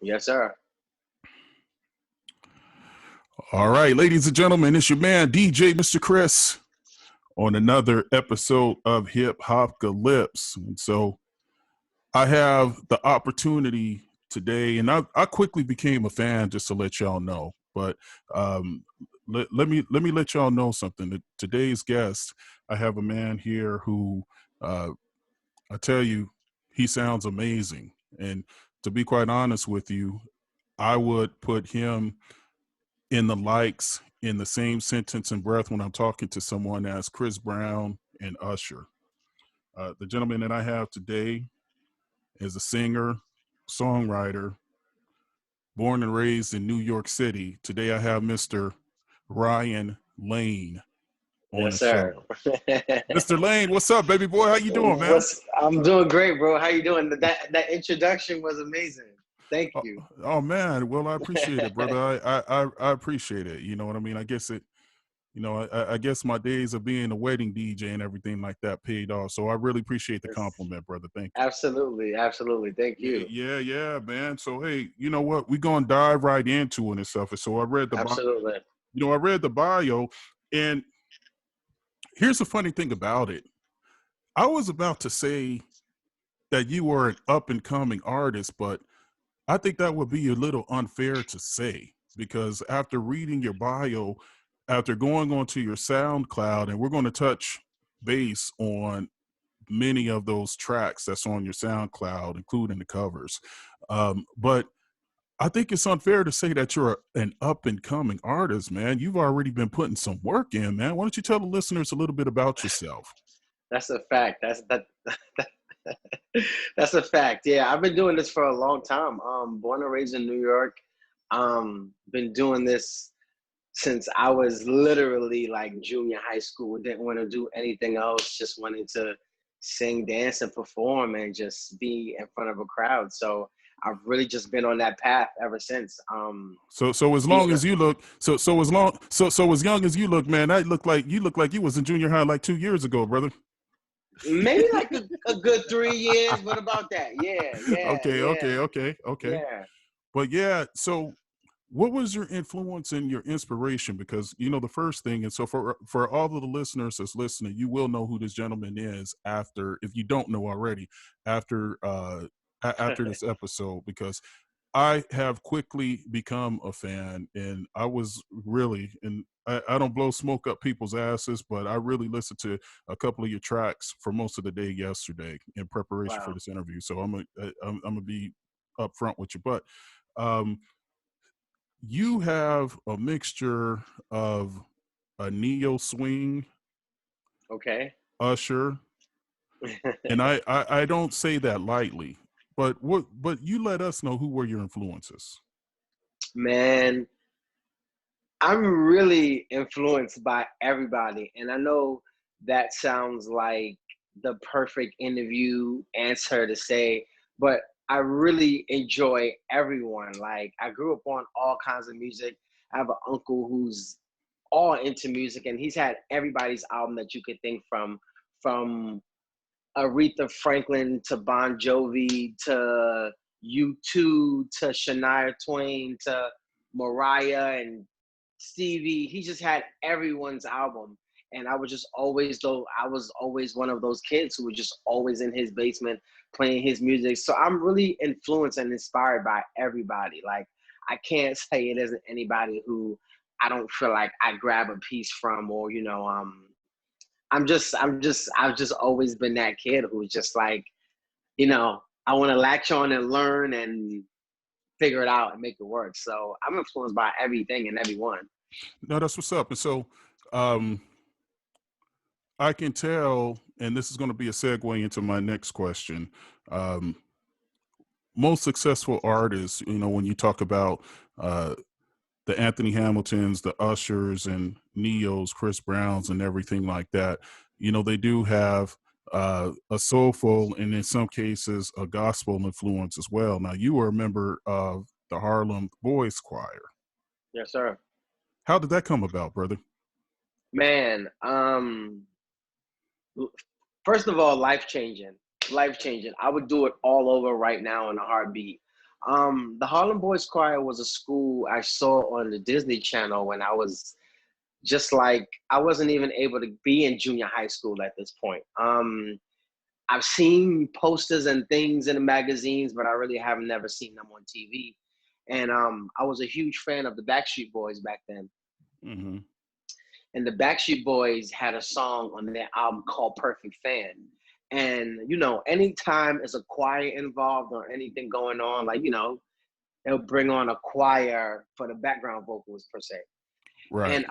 Yes, sir. All right, ladies and gentlemen, it's your man, DJ Mr. Chris, on another episode of Hip-Hopcalypse. And so I have the opportunity today, and I quickly became a fan, just to let y'all know. But let me let y'all know something. Today's guest, I have a man here who uh, I tell you, he sounds amazing. And to be quite honest with you, I would put him in the likes in the same sentence and breath when I'm talking to someone as Chris Brown and Usher. The gentleman that I have today is a singer, songwriter, born and raised in New York City. Today I have Mr. Ryan Lane on Yes, the sir. show. Mr. Lane, what's up, baby boy? How you doing, man? I'm doing great, bro. How you doing? That introduction was amazing. Thank Oh, you. oh, man, well I appreciate it, brother. I appreciate it. You know what I mean? I guess it. I guess my days of being a wedding DJ and everything like that paid off. So I really appreciate the Yes. compliment, brother. Thank you. Absolutely, absolutely. Thank Yeah, you. yeah, yeah, man. So hey, you know what? We're gonna dive right into it and stuff. And so I read the bio, Absolutely. I read the bio, and here's the funny thing about it. I was about to say that you were an up and coming artist, but I think that would be a little unfair to say because after reading your bio, after going onto your SoundCloud, and we're going to touch base on many of those tracks that's on your SoundCloud, including the covers. But I think it's unfair to say that you're an up and coming artist, man. You've already been putting some work in, man. Why don't you tell the listeners a little bit about yourself? That's a fact. That's a fact. Yeah, I've been doing this for a long time. Born and raised in New York. Been doing this since I was literally like junior high school. Didn't want to do anything else. Just wanted to sing, dance, and perform, and just be in front of a crowd. So I've really just been on that path ever since. So as long Being as you look, so as young as you look, man, that look like you was in junior high like 2 years ago, brother. maybe like a good 3 years. What about that? Yeah, yeah, Okay, yeah, okay. yeah. But yeah, so what was your influence and your inspiration? Because the first thing, and so for all of the listeners that's listening, you will know who this gentleman is after, if you don't know already, after after this episode, because I have quickly become a fan, and I was really, and I don't blow smoke up people's asses, but I really listened to a couple of your tracks for most of the day yesterday in preparation for Wow. this interview. So I'm gonna be upfront with you, but um, you have a mixture of a neo swing, Okay. Usher, and I don't say that lightly. But you let us know who were your influences. Man, I'm really influenced by everybody. And I know that sounds like the perfect interview answer to say, but I really enjoy everyone. Like, I grew up on all kinds of music. I have an uncle who's all into music, and he's had everybody's album that you could think from Aretha Franklin to Bon Jovi to U2 to Shania Twain to Mariah and Stevie. He just had everyone's album. And I was always one of those kids who was just always in his basement playing his music. So I'm really influenced and inspired by everybody. Like, I can't say it isn't anybody who I don't feel like I grab a piece from, or I've just always been that kid who's just like, I want to latch on and learn and figure it out and make it work. So I'm influenced by everything and everyone. No, that's what's up. And so um, I can tell, and this is going to be a segue into my next question. Um, Most successful artists, when you talk about uh, the Anthony Hamiltons, the Ushers, and Neos, Chris Browns, and everything like that, they do have a soulful and in some cases a gospel influence as well. Now, you were a member of the Harlem Boys Choir. Yes, sir. How did that come about, brother? Man, first of all, life changing. Life changing. I would do it all over right now in a heartbeat. The Harlem Boys Choir was a school I saw on the Disney Channel when I was just like, I wasn't even able to be in junior high school at this point. I've seen posters and things in the magazines, but I really have never seen them on TV. And I was a huge fan of the Backstreet Boys back then. Mm-hmm. And the Backstreet Boys had a song on their album called Perfect Fan. And, anytime there's a choir involved or anything going on, like, they'll bring on a choir for the background vocals per se. Right. And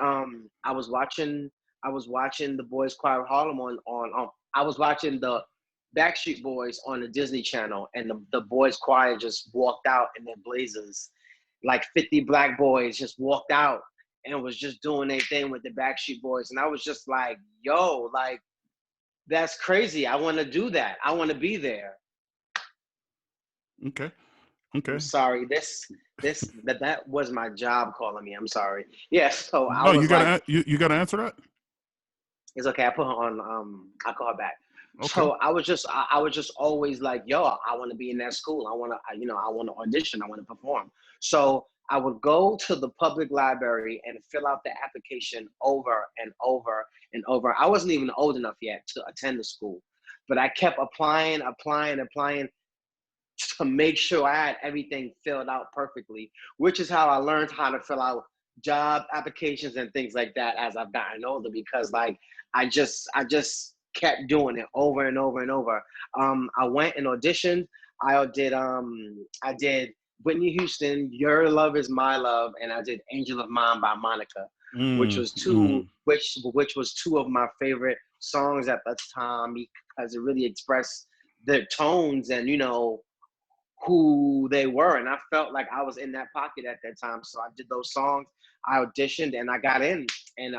I was watching the Boys Choir of Harlem I was watching the Backstreet Boys on the Disney Channel, and the Boys Choir just walked out in their blazers, like 50 black boys just walked out and was just doing their thing with the Backstreet Boys, and I was just like, yo, like that's crazy. I want to do that. I want to be there. Okay. I'm Okay. sorry. That was my job calling me. I'm sorry. Yes. So I No, was like, you gotta answer that. it's okay. I put her on. I call her back. Okay. So I was just always like, yo, I want to be in that school. I want to audition. I want to perform. So I would go to the public library and fill out the application over and over and over. I wasn't even old enough yet to attend the school, but I kept applying to make sure I had everything filled out perfectly, which is how I learned how to fill out job applications and things like that as I've gotten older, because like I just kept doing it over and over and over. I went and auditioned. I did Whitney Houston, Your Love Is My Love, and I did Angel of Mine by Monica, which Mm, was two mm. which was two of my favorite songs at the time, because it really expressed the tones and who they were, and I felt like I was in that pocket at that time. So I did those songs. I auditioned and I got in, and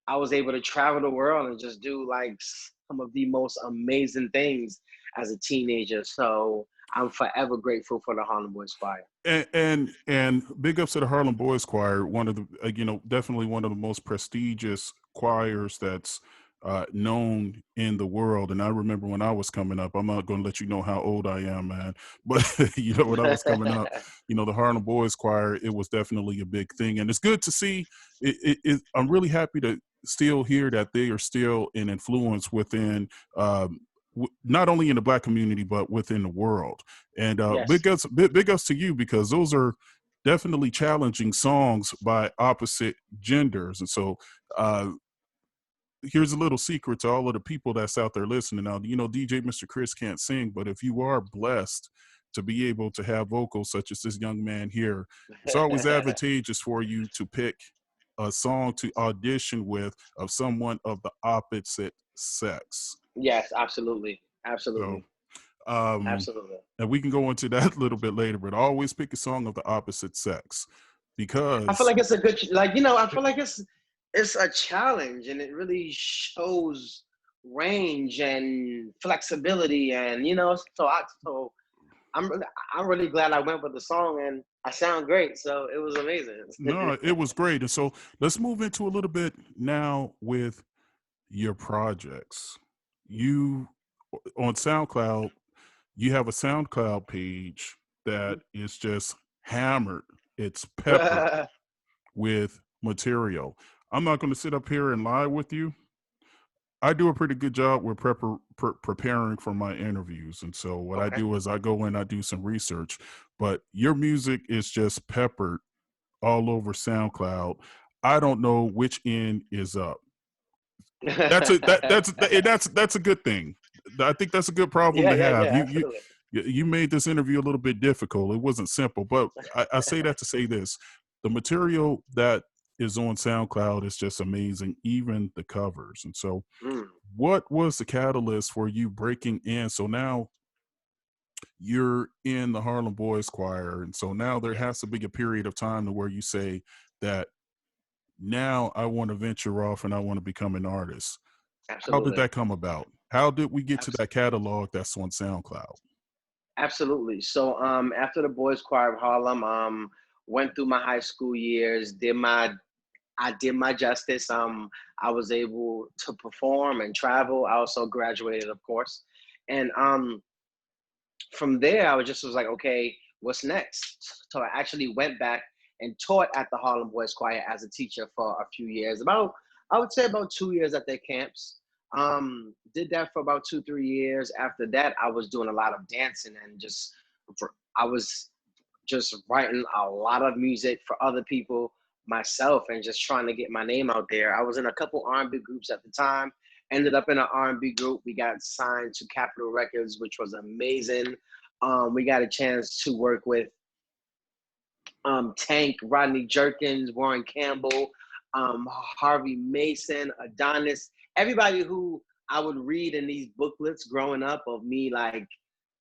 I was able to travel the world and just do like some of the most amazing things as a teenager. So I'm forever grateful for the Harlem Boys Choir. And big ups to the Harlem Boys Choir, one of the definitely one of the most prestigious choirs that's known in the world. And I remember when I was coming up, I'm not going to let you know how old I am, man, but when I was coming up, the Harlem Boys Choir, it was definitely a big thing, and it's good to see. I'm really happy to still hear that they are still an influence within. Not only in the black community but within the world, and Yes. big ups to you, because those are definitely challenging songs by opposite genders. And so here's a little secret to all of the people that's out there listening. Now, DJ Mr. Chris can't sing, but if you are blessed to be able to have vocals such as this young man here, it's always advantageous for you to pick a song to audition with of someone of the opposite sex. Yes, absolutely. So Absolutely. um Absolutely. and we can go into that a little bit later, but always pick a song of the opposite sex, I feel because like it's a good, I feel like it's a challenge, and it really shows range and flexibility, and so I'm really, I'm really glad I went with the song, and I sound great, so it was amazing. no, it was great. And so let's move into a little bit now with your projects. You on SoundCloud, you have a SoundCloud page that is just hammered. It's peppered with material. I'm not going to sit up here and lie with you. I do a pretty good job with preparing for my interviews. And so what I Okay. do is I go in, I do some research, but your music is just peppered all over SoundCloud. I don't know which end is up. That's a good thing. I think that's a good problem Yeah, to yeah, have. yeah, You absolutely. you made this interview a little bit difficult. It wasn't simple, but I say that to say this: the material that is on SoundCloud is just amazing, even the covers. And so, Mm, what was the catalyst for you breaking in? So now you're in the Harlem Boys Choir, and so now there yeah, has to be a period of time to where you say that now I want to venture off and I want to become an artist. How did absolutely. that come about? How did we get to that catalog that's on SoundCloud? Absolutely. So after the Boys Choir of Harlem, went through my high school years, I did my justice. I was able to perform and travel. I also graduated, of course. And from there, I was like, okay, what's next? So I actually went back and taught at the Harlem Boys Choir as a teacher for a few years. I would say about 2 years at their camps. Did that for about 2, 3 years. After that, I was doing a lot of dancing and I was just writing a lot of music for other people, myself, and just trying to get my name out there. I was in a couple R&B groups at the time. Ended up in an R&B group. We got signed to Capitol Records, which was amazing. We got a chance to work with Tank, Rodney Jerkins, Warren Campbell, Harvey Mason, Adonis, everybody who I would read in these booklets growing up of me. Like,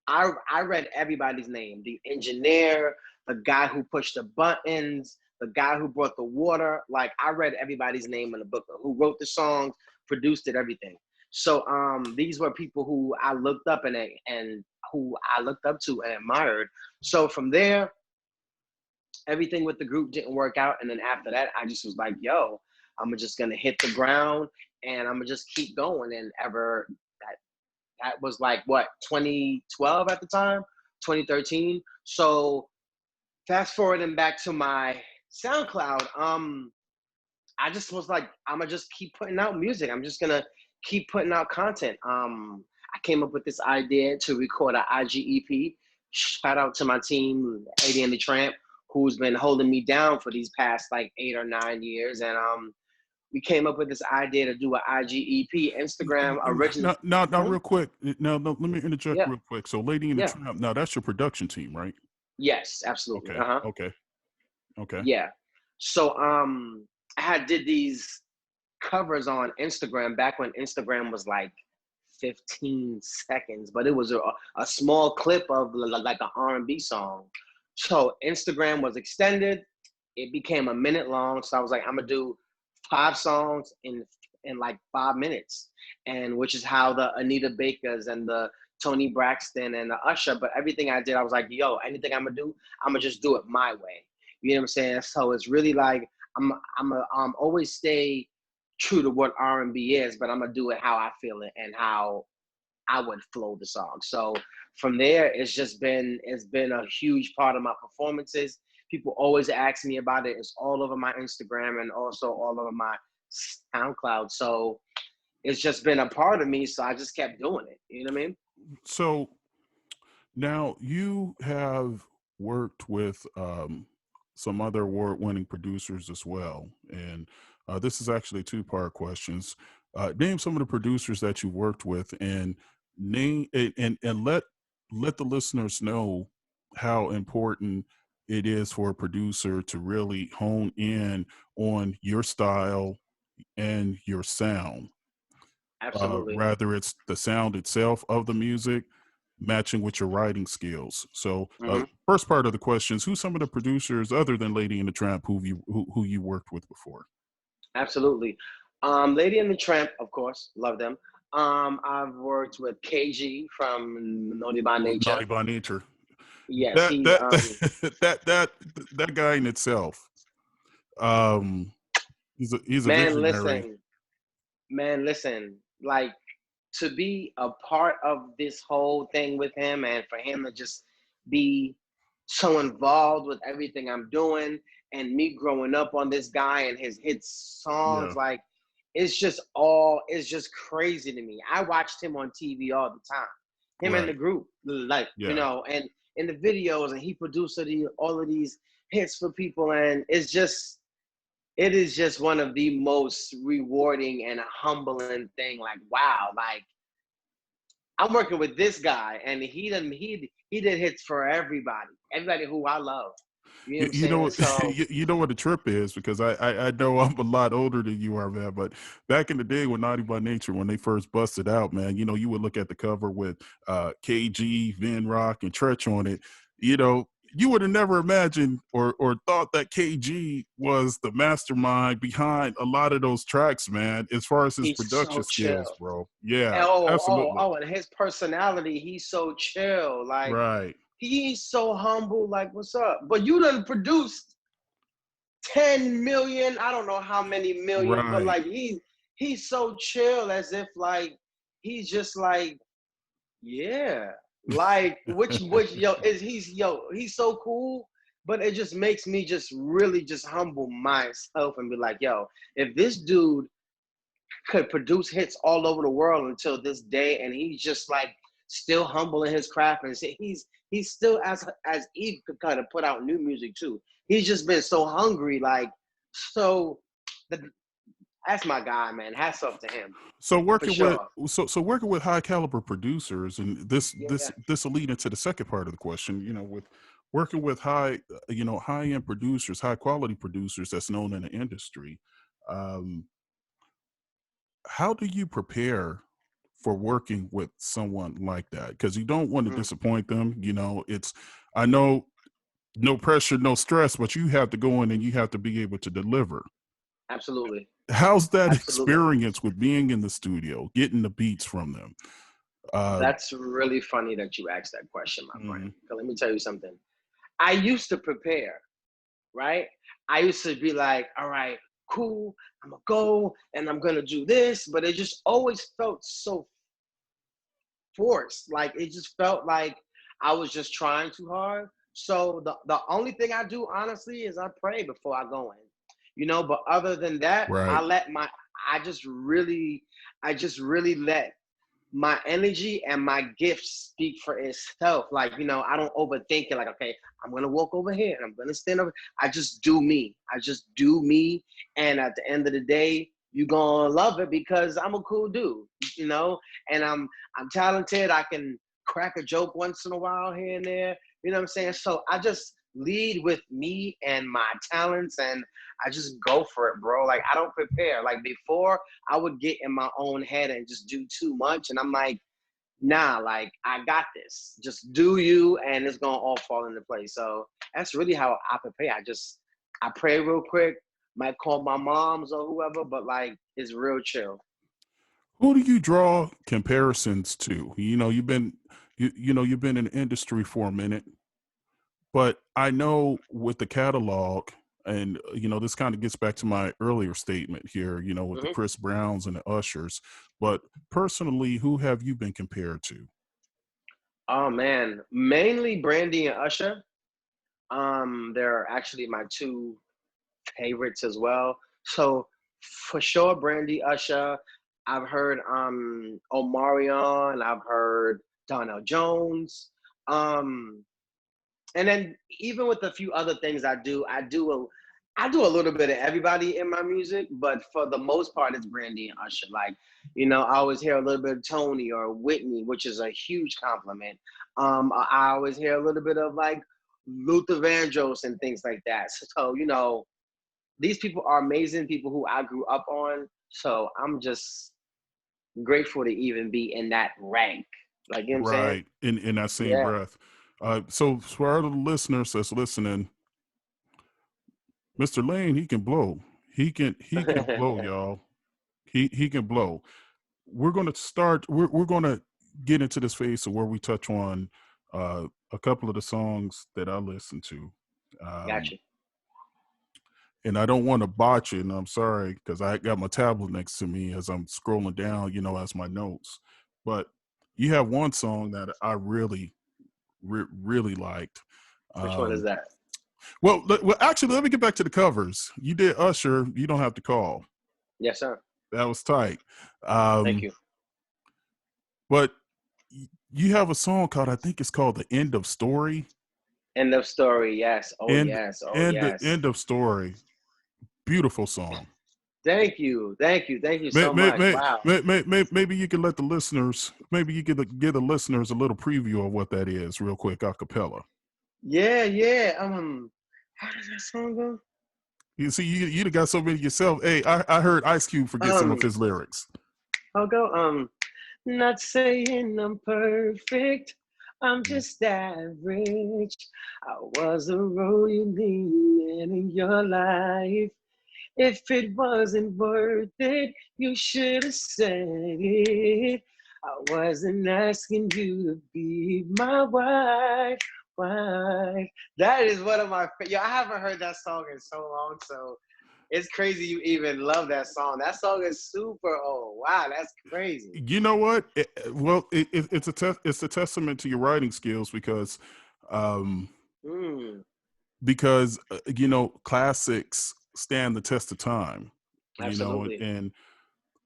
I read everybody's name: the engineer, the guy who pushed the buttons, the guy who brought the water. Like, I read everybody's name in the booklet, who wrote the songs, produced it, everything. So these were people who I looked up and who I looked up to and admired. So from there, everything with the group didn't work out. And then after that, I just was like, yo, I'm just gonna hit the ground and I'm gonna just keep going. And that was like what, 2012 at the time, 2013. So fast forwarding back to my SoundCloud, I just was like, I'm gonna just keep putting out music. I'm just gonna keep putting out content. I came up with this idea to record an IGEP. Shout out to my team, 80 and the Tramp, who's been holding me down for these past like 8 or 9 years. And we came up with this idea to do an IGEP, Instagram original. Now, real quick. Now, let me interject Yeah, real quick. So, Lady in the yeah. Tramp. Now, that's your production team, right? Yes, absolutely. Okay. Uh-huh. Okay. Okay. Yeah. So I had did these covers on Instagram back when Instagram was like 15 seconds, but it was a small clip of like an R&B song. So Instagram was extended. It became a minute long. So I was like, I'm gonna do 5 songs in like 5 minutes, and which is how the Anita Bakers and the Tony Braxton and the Usher. But everything I did, I was like, yo, anything I'm gonna do, I'm gonna just do it my way. You know what I'm saying? So it's really like I'm always stay true to what R&B is, but I'm gonna do it how I feel it and how I would flow the song. So from there, it's been a huge part of my performances. People always ask me about it. It's all over my Instagram and also all over my SoundCloud. So it's just been a part of me. So I just kept doing it. You know what I mean? So now you have worked with some other award-winning producers as well, and this is actually two-part questions. Name some of the producers that you worked with, and name and let the listeners know how important it is for a producer to really hone in on your style and your sound. Absolutely. Rather it's the sound itself of the music matching with your writing skills. So, Hmm. first part of the questions: who's some of the producers other than Lady and the Tramp who you worked with before? Absolutely. Lady and the Tramp, of course, love them. I've worked with KG from Naughty by Nature. Naughty by Nature. Yes, That he's that that that guy in itself. Um, he's a man, visionary. listen, man, listen. Like, to be a part of this whole thing with him and for him to just be so involved with everything I'm doing and me growing up on this guy and his hit songs, Yeah, like it's just crazy to me. I watched him on TV all the time. Him and the right. group, like, Yeah. and in the videos, and he produced all of these hits for people, and it is just one of the most rewarding and humbling thing. Like, wow, like I'm working with this guy, and he did hits for everybody who I love. You know what I'm You know saying? what So you know what the trip is, because I know I'm a lot older than you are, man. But back in the day when Naughty by Nature, when they first busted out, man, you would look at the cover with KG, Vin Rock, and Tretch on it. You would have never imagined or thought that KG was the mastermind behind a lot of those tracks, man. As far as his he's production so skills, chill. bro. Yeah, Oh, absolutely. and his personality, he's so chill. Like, Right, he's so humble. Like, what's up? But you done produced 10 million. I don't know how many million, but right. like he's so chill, as if like he's just like, yeah. Like, which, yo, he's so cool, but it just makes me just really just humble myself and be like, yo, if this dude could produce hits all over the world until this day, and he's just like still humble in his craft, and he's still as eager to kind of put out new music too. He's just been so hungry, like so. The, that's my guy, man. Hats off to him So for working with sure. working with high caliber producers, and Yeah, this will lead into the second part of the question. You know, with working with high end producers, high quality producers that's known in the industry. Um, how do you prepare for working with someone like that? Because you don't want to mm, disappoint them. You know, it's I know no pressure, no stress, but you have to go in and you have to be able to deliver. absolutely, How's that absolutely. experience with being in the studio, getting the beats from them? Uh, That's really funny that you asked that question, my friend. mhm. 'Cause let me tell you something. I used to prepare, right? I used to be like, all right, cool, I'm gonna go and I'm gonna do this, but it just always felt so forced. Like it just felt like I was just trying too hard. So the only thing I do honestly is I pray before I go in. But other than that, Right, I just really let my energy and my gifts speak for itself. Like, I don't overthink it. Like, okay, I'm gonna walk over here and I'm gonna stand over. I just do me. I just do me. And at the end of the day, you're gonna love it because I'm a cool dude, you know, and I'm talented. I can crack a joke once in a while here and there. You know what I'm saying? So I just lead with me and my talents, and I just go for it, bro. Like I don't prepare. Like before, I would get in my own head and just do too much. And I'm like, nah, like I got this. Just do you, and it's gonna all fall into place. So that's really how I prepare. I pray real quick, might call my moms or whoever, but like it's real chill. who do you draw comparisons to? You've been in the industry for a minute, but I know with the catalog, and this kind of gets back to my earlier statement here. With the Hmm. Chris Browns and the Ushers, but personally, who have you been compared to? Oh man, mainly Brandy and Usher. They're actually my two favorites as well. So for sure, Brandy Usher. I've heard Omarion. I've heard Donnell Jones. Um, and then even with a few other things I do a little bit of everybody in my music, but for the most part, it's Brandy and Usher. Like, I always hear a little bit of Tony or Whitney, which is a huge compliment. I always hear a little bit of like Luther Vandross and things like that. So, these people are amazing people who I grew up on. So I'm just grateful to even be in that rank. Like, you know what I'm saying? Right, in that same Yeah. breath. So for our little listeners that's listening, Mr. Lane, he can blow. He can blow, y'all. He can blow. We're gonna get into this phase of where we touch on a couple of the songs that I listen to. Um, Gotcha. and I don't want to botch it, and I'm sorry because I got my tablet next to me as I'm scrolling down, as my notes. But you have one song that I really liked. Which one is Um, that? actually, let me get back to the covers. You did Usher. You don't have to call. Yes, sir. That was tight. Thank Um, you. but you have a song called, I think it's called "The End of Story." End of story. Yes. Oh, End yes. Oh, end yes. end of story. Beautiful song. Thank you. Thank you. Thank you so much. Wow. Maybe you can let the listeners. Maybe you could give the listeners a little preview of what that is, real quick, a cappella. Yeah, yeah. How does that song go? You see, you done got so many yourself. Hey, I heard Ice Cube forget some of Um, his lyrics. I'll go. Not saying I'm perfect. I'm Mm. just average. I was a role you needed in your life. If it wasn't worth it, you should have said it. I wasn't asking you to be my wife. Wife. That is one of my. I haven't heard that song in so long. So It's crazy you even love that song. That song is super old. Wow, that's crazy. You know what? It's a testament to your writing skills um, Mm, classics stand the test of time. absolutely. And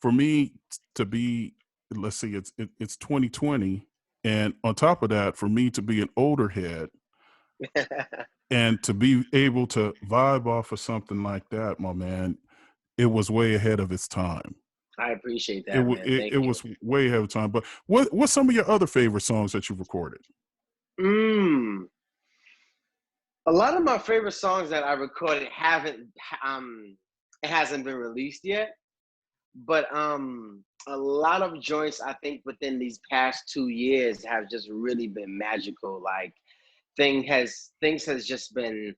for me to be, let's see, it's 2020, and on top of that, for me to be an older head and to be able to vibe off of something like that, my man, it was way ahead of its time. I appreciate It that, wa- man. it, Thank it you. was way ahead of time. But what's some of your other favorite songs that you've recorded? Mm. A lot of my favorite songs that I recorded haven't it hasn't been released yet. But a lot of joints I think within these past 2 years have just really been magical. Like things has just been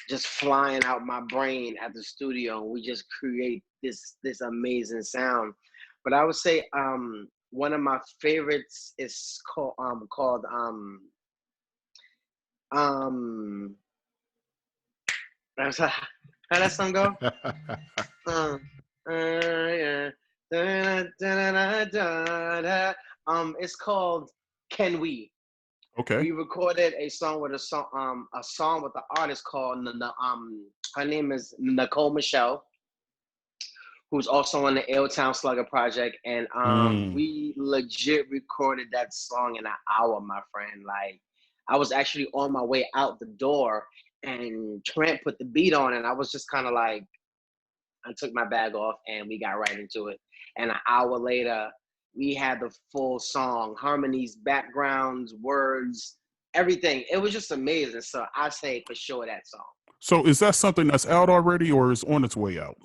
just flying out my brain at the studio, and we just create this amazing sound. But I would say one of my favorites is called um how that song go? Uh, yeah. Da-da-da-da-da-da. It's called "Can We." Okay. We recorded a song with the artist called her name is Nicole Michelle, who's also on the Town Slugger project, and Mm. we legit recorded that song in an hour, my friend. Like, I was actually on my way out the door, and Trent put the beat on, and I was just kind of like, I took my bag off, and we got right into it. And an hour later, we had the full song, harmonies, backgrounds, words, everything. It was just amazing. So I say for sure that song. So is that something that's out already or is on its way out?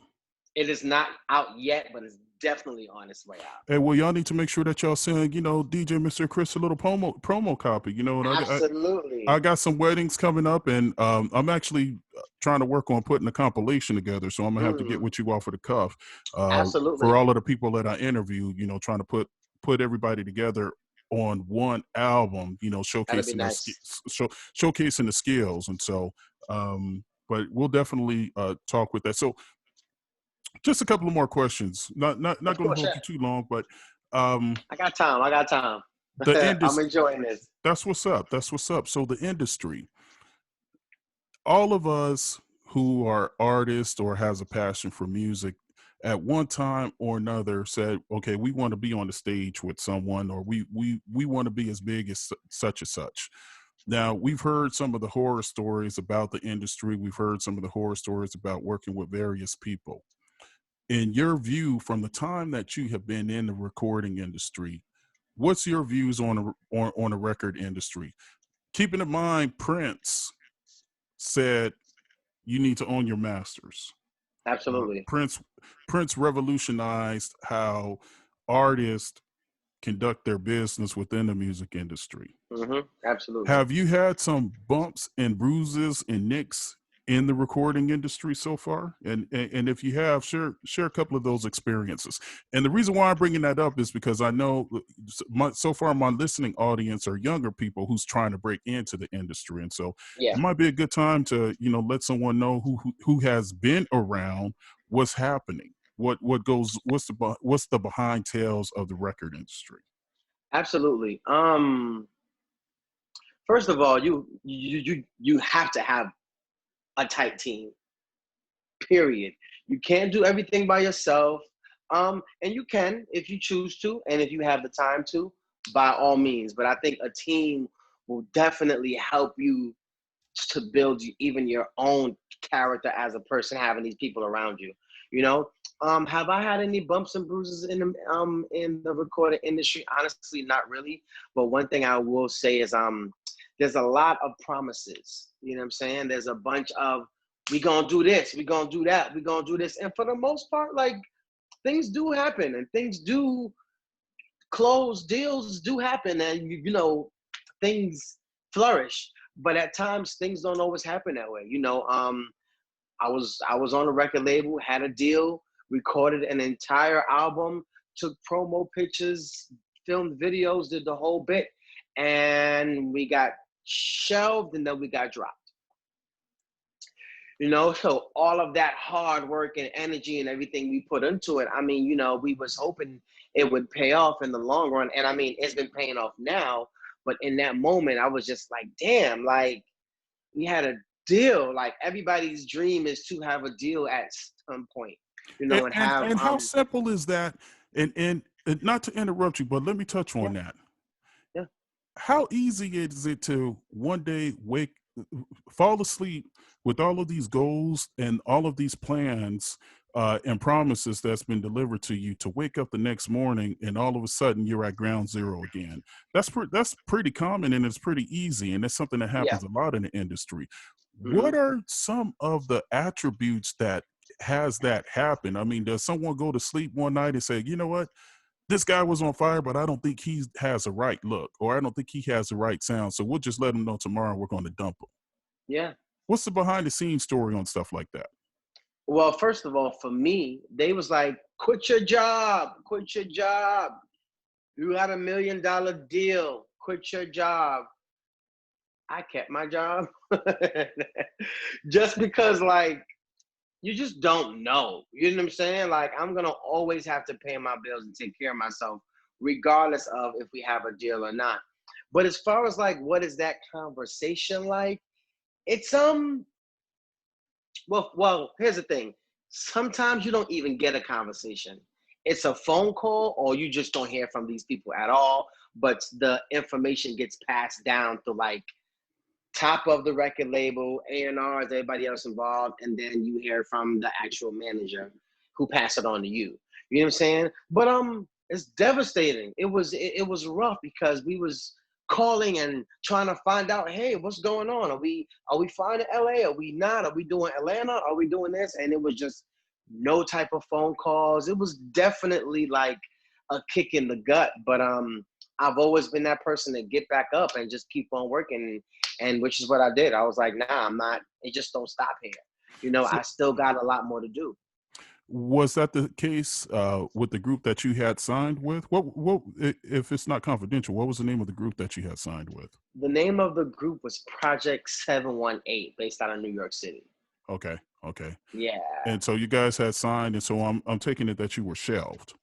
It is not out yet, but it's definitely on its way out. Hey, well, y'all need to make sure that y'all send, DJ Mr. Chris a little promo copy. And I Absolutely. got some weddings coming up, and I'm actually trying to work on putting a compilation together. So I'm gonna have to get Mm, with you off of the cuff for absolutely. all of the people that I interview. Trying to put everybody together on one album. That'll be Showcasing nice. showcasing the skills, and so. But we'll definitely talk with that. So just a couple of more questions. Not Of going to course, hold yeah. you too long, but um, I got time. I got time. the I'm industry. enjoying this. That's what's up. That's what's up. So the industry, all of us who are artists or has a passion for music, at one time or another said, "Okay, we want to be on the stage with someone, or we want to be as big as such and such." Now, we've heard some of the horror stories about the industry. We've heard some of the horror stories about working with various people. In your view, from the time that you have been in the recording industry, what's your views on the record industry? Keeping in mind, Prince said you need to own your masters. Uh, Absolutely. Prince Prince revolutionized how artists conduct their business within the music industry. Absolutely. Have you had some bumps and bruises and nicks in the recording industry so far? And if you have, share a couple of those experiences. And the reason why I'm bringing that up is because I know so far my listening audience are younger people who's trying to break into the industry, and so Yeah. it might be a good time to let someone know who has been around what's happening. What's the behind tales of the record industry? Absolutely. First of all, you have to have a tight team. Period. You can't do everything by yourself. And you can if you choose to, and if you have the time to, by all means. But I think a team will definitely help you to build even your own character as a person, having these people around you. You know, have I had any bumps and bruises in the recording industry? Honestly, not really. But one thing I will say is there's a lot of promises. You know what I'm saying? There's a bunch of we gonna do this, we gonna do that, we gonna do this, and for the most part, like things do happen and things do close, deals do happen, and things flourish. But at times things don't always happen that way. I was on a record label, had a deal, recorded an entire album, took promo pictures, filmed videos, did the whole bit, and we got shelved, and then we got dropped. You know, so all of that hard work and energy and everything we put into it, I mean, you know, we was hoping it would pay off in the long run. And I mean, it's been paying off now. But in that moment, I was just like, damn, like we had a deal. Like everybody's dream is to have a deal at some point, you know, and have And how simple is that? And not to interrupt you, but let me touch yeah, on that. yeah, How easy is it to one day fall asleep with all of these goals and all of these plans and promises that's been delivered to you, to wake up the next morning and all of a sudden you're at ground zero again? That's pretty common, and it's pretty easy, and it's something that yeah. happens a lot in the industry. What Hmm. are some of the attributes that has that happen? I mean, does someone go to sleep one night and say, you know what, this guy was on fire, but I don't think he has the right look, or I don't think he has the right sound. So we'll just let him know tomorrow we're going to dump him. Yeah. What's the behind the scenes story on stuff like that? Well, first of all, for me, they was like, quit your job, quit your job. You got $1 million deal, quit your job. I kept my job just because, like, you just don't know. You know what I'm saying? Like, I'm gonna always have to pay my bills and take care of myself, regardless of if we have a deal or not. But as far as like, what is that conversation like? It's well, here's the thing. Sometimes you don't even get a conversation. It's a phone call, or you just don't hear from these people at all. But the information gets passed down to like top of the record label, A&Rs, everybody else involved, and then you hear from the actual manager who passed it on to you. You know what I'm saying? But it's devastating. It was rough because we was calling and trying to find out, hey, what's going on? Are we flying to LA? Are we not? Are we doing Atlanta? Are we doing this? And it was just no type of phone calls. It was definitely like a kick in the gut. But I've always been that person to get back up and just keep on working, and which is what I did. I was like, nah, I'm not. It just don't stop here. You know, So I still got a lot more to do. was that the case with the group that you had signed with? If it's not confidential, what was the name of the group that you had signed with? The name of the group was Project 718, based out of New York City. Okay, okay. Yeah, And so you guys had signed, and so I'm taking it that you were shelved.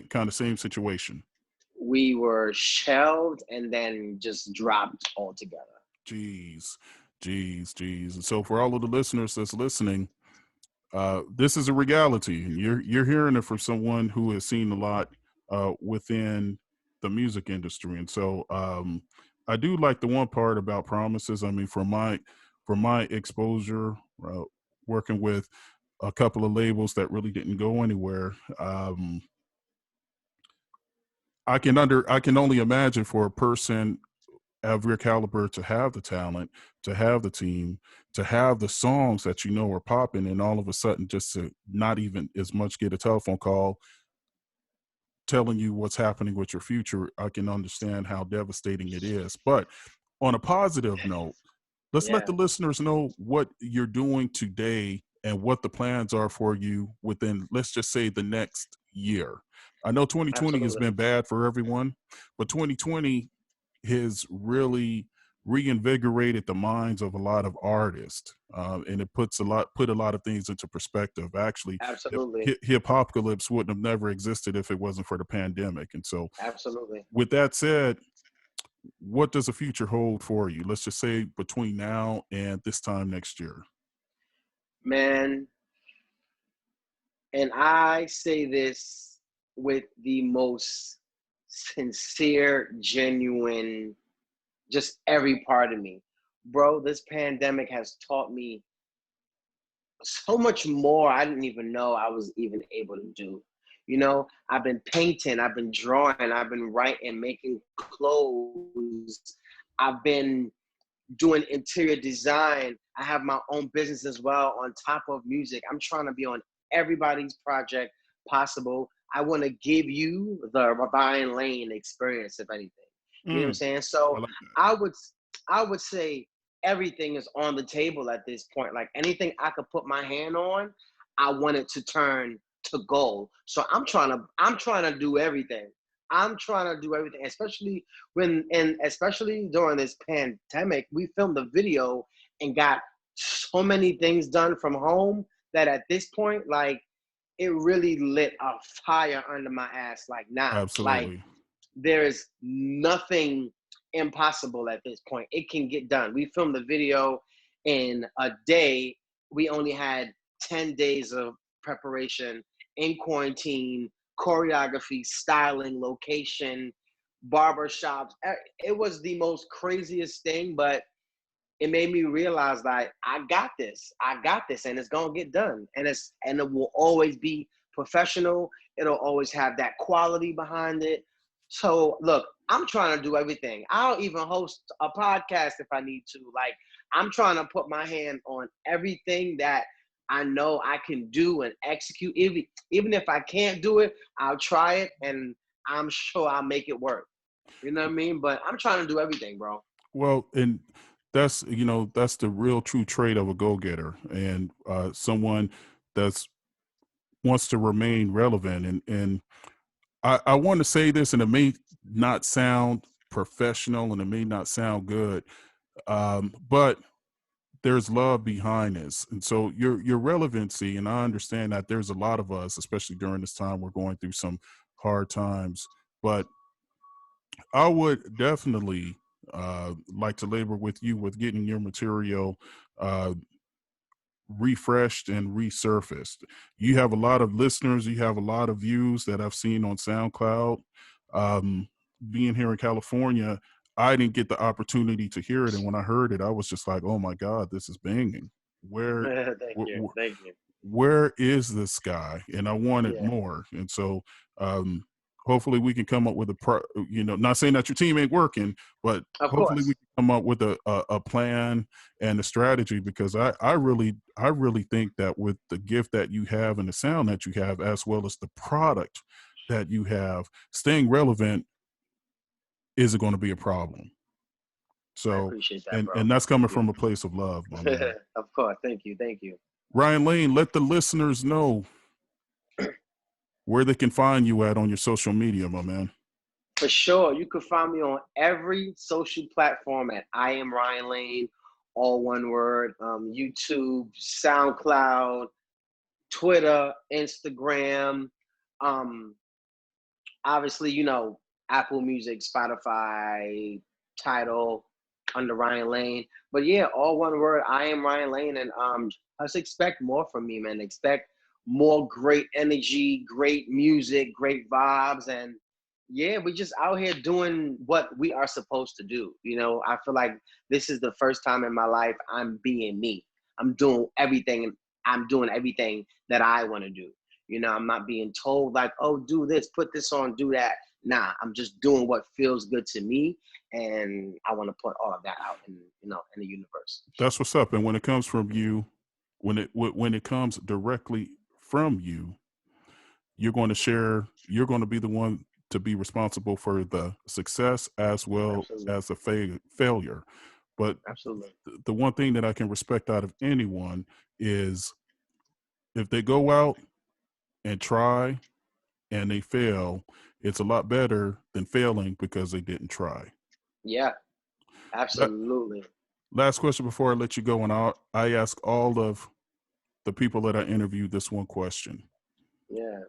Kind of same situation. we were shelved and then just dropped altogether. Jeez, jeez. And so for all of the listeners that's listening, this is a reality. You're hearing it from someone who has seen a lot within the music industry, and so I do like the one part about promises. I mean, for my exposure, working with a couple of labels that really didn't go anywhere. I can only imagine for a person of your caliber to have the talent, to have the team, to have the songs that you know are popping, and all of a sudden just to not even as much get a telephone call telling you what's happening with your future. I can understand how devastating it is. But on a positive note, let's let Yeah, the listeners know what you're doing today and what the plans are for you within, let's just say, the next year. I know 2020 has absolutely, been bad for everyone, but 2020 has really reinvigorated the minds of a lot of artists, and it put a lot of things into perspective. Actually, absolutely, Hip-Hopcalypse wouldn't have never existed if it wasn't for the pandemic. And so, absolutely. with that said, what does the future hold for you? Let's just say between now and this time next year. Man, and I say this with the most sincere, genuine, just every part of me. Bro, this pandemic has taught me so much more I didn't even know I was even able to do. You know, I've been painting, I've been drawing, I've been writing, making clothes. I've been doing interior design. I have my own business as well on top of music. I'm trying to be on everybody's project possible. I want to give you the Ryan Lane experience, if anything. You know what I'm Mm, saying? I So like that. I would I would say everything is on the table at this point. Like anything I could put my hand on, I want it to turn to gold. So I'm trying to do everything. I'm trying to do everything, especially especially during this pandemic, we filmed a video and got so many things done from home that at this point, like, it really lit a fire under my ass. Like, nah, like, Absolutely. there is nothing impossible at this point. It can get done. We filmed the video in a day. We only had 10 days of preparation in quarantine, choreography, styling, location, barbershops. It was the most craziest thing, but it made me realize that I got this. I got this, and it's gonna get done. And it will always be professional. It'll always have that quality behind it. So look, I'm trying to do everything. I'll even host a podcast if I need to. Like, I'm trying to put my hand on everything that I know I can do and execute. Even if I can't do it, I'll try it, and I'm sure I'll make it work. You know what I mean? But I'm trying to do everything, bro. Well, and that's that's the real true trait of a go getter and someone that's wants to remain relevant. And I want to say this, and it may not sound professional, and it may not sound good, but there's love behind this. And so your relevancy, and I understand that there's a lot of us, especially during this time, we're going through some hard times, but I would definitely like to labor with you with getting your material uh, refreshed and resurfaced. You have a lot of listeners, you have a lot of views that I've seen on SoundCloud. Um, Being here in California, I didn't get the opportunity to hear it, and when I heard it, I was just like, "Oh my God, this is banging!" Where, Thank wh- you. wh- Thank you. where is this guy? And I wanted Yeah. more, and so um, hopefully we can come up with not saying that your team ain't working, but Of hopefully we course. can come up with a plan and a strategy, because I really think that with the gift that you have and the sound that you have, as well as the product that you have, staying relevant isn't going to be a problem. I So, appreciate that, and bro. that's Thank coming you. from a place of love, my man. Of course. Thank you. Thank you. Ryan Lane, let the listeners know where they can find you at on your social media, my man. For sure. You can find me on every social platform at I am Ryan Lane, all one word. YouTube, SoundCloud, Twitter, Instagram. Um, Obviously, Apple Music, Spotify, Title, under Ryan Lane. But yeah, all one word. I am Ryan Lane, and just expect more from me, man. Expect more great energy, great music, great vibes, and yeah, we just out here doing what we are supposed to do. I feel like this is the first time in my life I'm being me. I'm doing everything. I'm doing everything that I want to do. I'm not being told like, oh, do this, put this on, do that. Nah, I'm just doing what feels good to me, and I want to put all of that out in the universe. That's what's up. And when it comes from you, when it comes directly from you, you're going to share. You're going to be the one to be responsible for the success as well Absolutely, as the failure. But absolutely. the one thing that I can respect out of anyone is if they go out and try and they fail, it's a lot better than failing because they didn't try. Yeah, That absolutely. last question before I let you go, and I ask all of the people that I interviewed this one question. Yeah.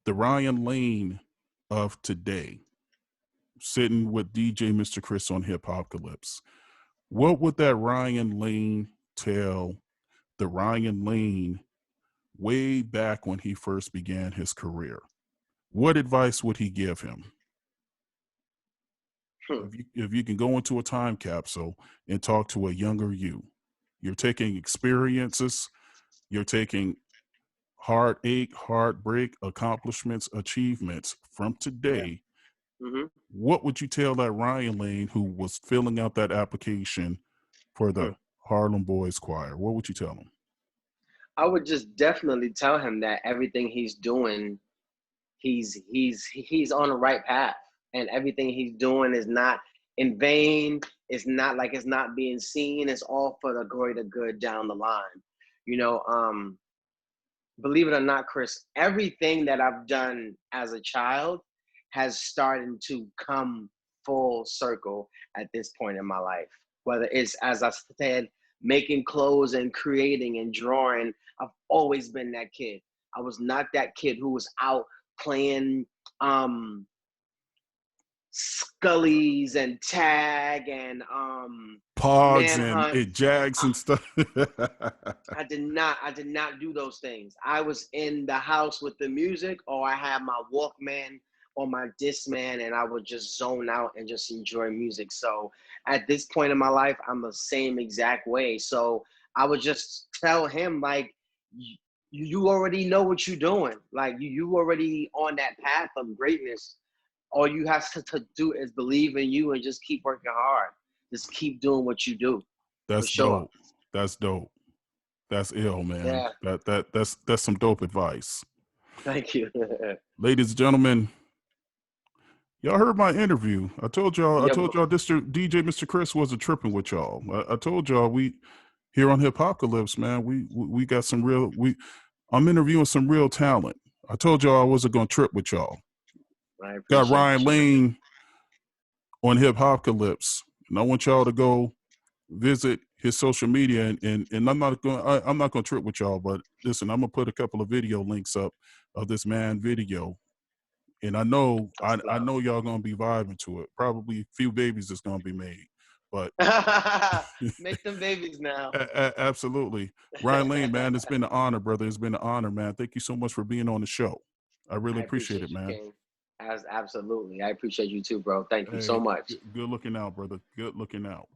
The Ryan Lane of today, sitting with DJ Mr. Chris on Hip-Hopcalypse, what would that Ryan Lane tell the Ryan Lane way back when he first began his career? What advice would he give him? Hmm. If you can go into a time capsule and talk to a younger you, you're taking experiences, you're taking heartache, heartbreak, accomplishments, achievements from Yeah. today. Hmm. What would you tell that Ryan Lane who was filling out that application for Hmm. the Harlem Boys Choir? What would you tell him? I would just definitely tell him that everything he's doing, he's on the right path, and everything he's doing is not in vain. It's not like it's not being seen. It's all for the greater good down the line. You know, believe it or not, Chris, everything that I've done as a child has started to come full circle at this point in my life. Whether it's, as I said, making clothes and creating and drawing. I've always been that kid. I was not that kid who was out playing Scullies and tag and Pogs and manhunt. it Jags and stuff. I did not do those things. I was in the house with the music, or I had my Walkman or my Discman, and I would just zone out and just enjoy music. So at this point in my life, I'm the same exact way. So I would just tell him, like, you already know what you're doing. Like, you already on that path of greatness. All you have to do is believe in you and just keep working hard. Just keep doing what you do, for That's sure. dope. That's dope. That's ill, man. Yeah. That's some dope advice. Thank you. Ladies and gentlemen, y'all heard my interview. I told y'all Yeah, this DJ Mr. Chris wasn't tripping with y'all. I told y'all we here on Hip-Hopcalypse, man, we got some real I'm interviewing some real talent. I told y'all I wasn't gonna trip with y'all. I Got appreciate Ryan you. Lane on Hip-Hopcalypse, and I want y'all to go visit his social media, and I'm not gonna trip with y'all, but listen, I'm gonna put a couple of video links up of this man video, and I know y'all gonna be vibing to it. Probably a few babies is gonna be made, but Make them babies now. Absolutely, Ryan Lane, man, it's been an honor, brother. It's been an honor, man. Thank you so much for being on the show. I really I appreciate it, appreciate you, man. King. Absolutely. I appreciate you too, bro. Thank you so Hey, much. good looking out, brother. Good looking out.